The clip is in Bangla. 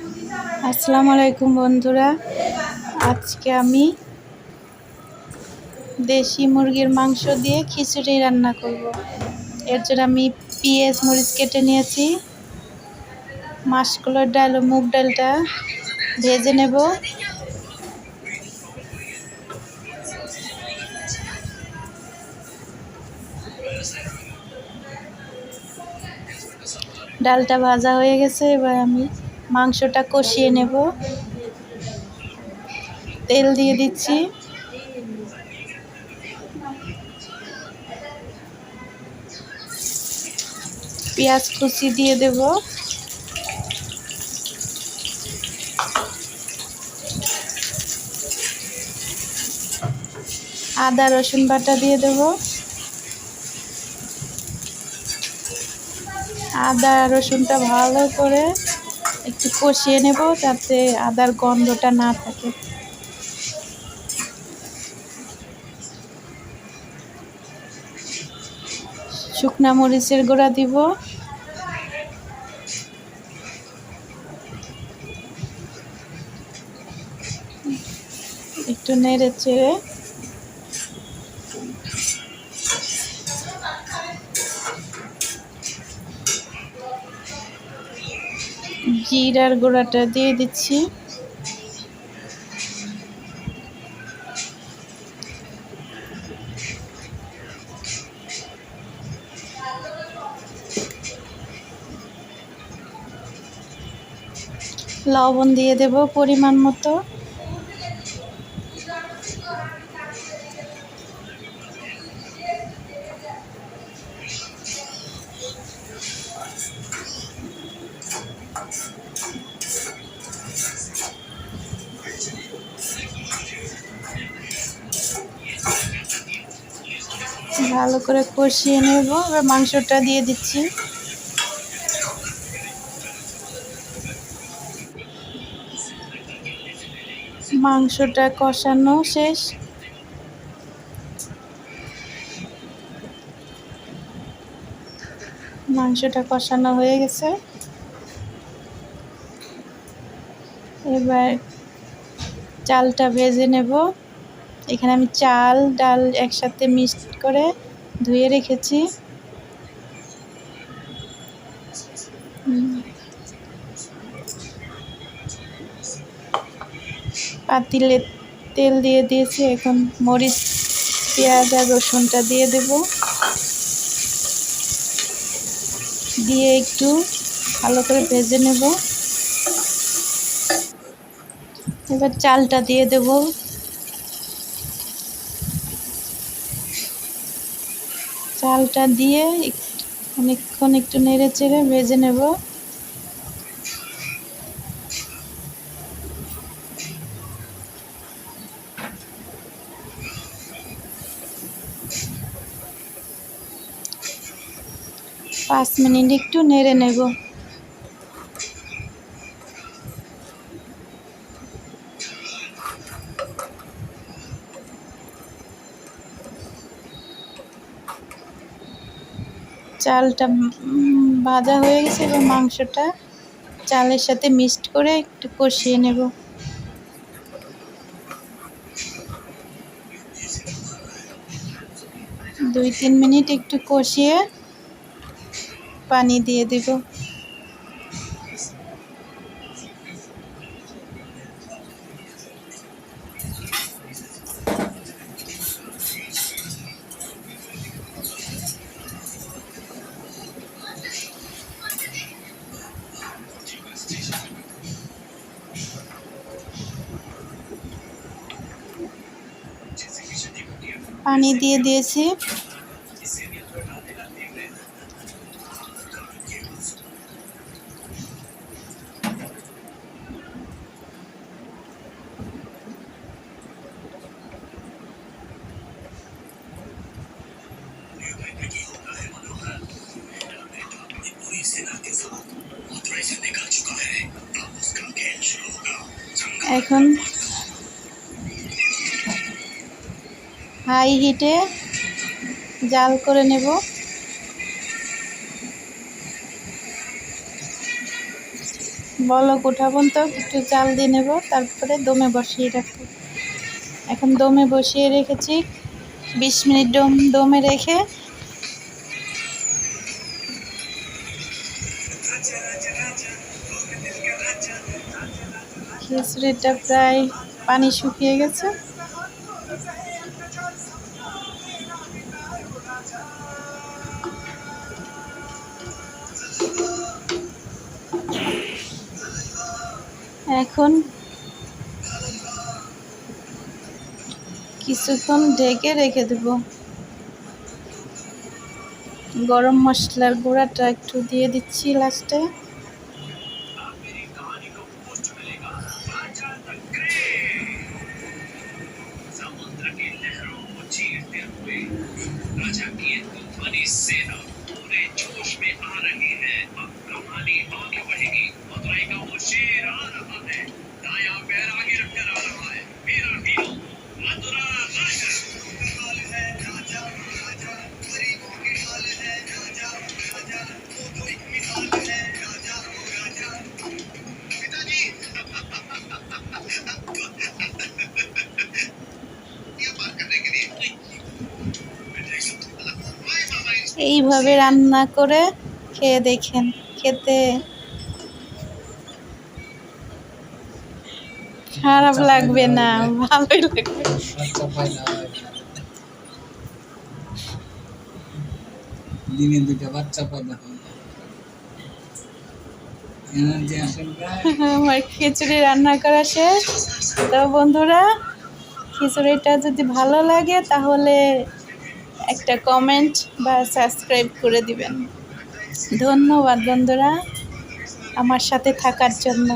আসসালামু আলাইকুম বন্ধুরা, আজকে আমি দেশি মুরগির মাংস দিয়ে খিচুড়ি রান্না করব। এর জন্য আমি পেঁয়াজ মরিচ কেটে নিয়েছি। মাসকলাইর ডাল ও মুগ ডালটা ভেজে নেব। ডালটা ভাজা হয়ে গেছে, এবার আমি মাংসটা কষিয়ে নেব। তেল দিয়ে দিচ্ছি। পেঁয়াজ কুচি দিয়ে দেব। আদা রসুন বাটা দিয়ে দেব। আদা রসুনটা ভালো করে একটু কষিয়ে নেব, যাতে আদার গন্ধটা না থাকে। শুকনা মরিচের গুঁড়া দিব। একটু নেড়ে চেড়ে জিরার গুঁড়াটা দিয়ে দিচ্ছি। লবণ দিয়ে দেব পরিমাণ মতো। ভালো করে কষিয়ে নেব। এবার মাংসটা দিয়ে দিচ্ছি। মাংসটা কষানো শেষ। মাংসটা কষানো হয়ে গেছে। এবার চালটা ভেজে নেব। এখানে আমি চাল ডাল একসাথে মিক্সড করে ধুয়ে রেখেছি। পাতিলে তেল দিয়ে দিয়েছি। এখন মরিচ পেঁয়াজ আর রসুনটা দিয়ে দেব। দিয়ে একটু ভালো করে ভেজে নেব। এবার চালটা দিয়ে দেব। চালটা দিয়ে অনেকক্ষণ একটু নেড়ে চেড়ে ভেজে নেব। পাঁচ মিনিট একটু নেড়ে নেব। চালটা ভাজা হয়ে গেছে। এবার মাংসটা চালের সাথে মিক্সড করে একটু কষিয়ে নেব। দুই তিন মিনিট একটু কষিয়ে পানি দিয়ে দেব। পানি দিয়ে দিয়েছি। এখন হাই হিটে জাল করে নেব। বলক উঠাবন তো একটু চাল দিয়ে নেব, তারপরে দমে বসিয়ে রাখবো। এখন দমে বসিয়ে রেখেছি 20 মিনিট দমে রেখে খিচুড়িটা প্রায় পানি শুকিয়ে গেছে। এখন কিছুক্ষণ ঢেকে রেখে দেব। গরম মশলার গুঁড়াটা একটু দিয়ে দিচ্ছি লাস্টে। এইভাবে রান্না করে খেয়ে দেখেন, খেতে খারাপ লাগবে না, ভালোই লাগবে। দিনে 2টা বাচ্চা পয়দা হয়, এনার্জি আসে। আমার খিচুড়ি রান্না করা শেষ। তো বন্ধুরা, খিচুড়িটা যদি ভালো লাগে তাহলে একটা কমেন্ট বা সাবস্ক্রাইব করে দিবেন। ধন্যবাদ বন্ধুরা আমার সাথে থাকার জন্য।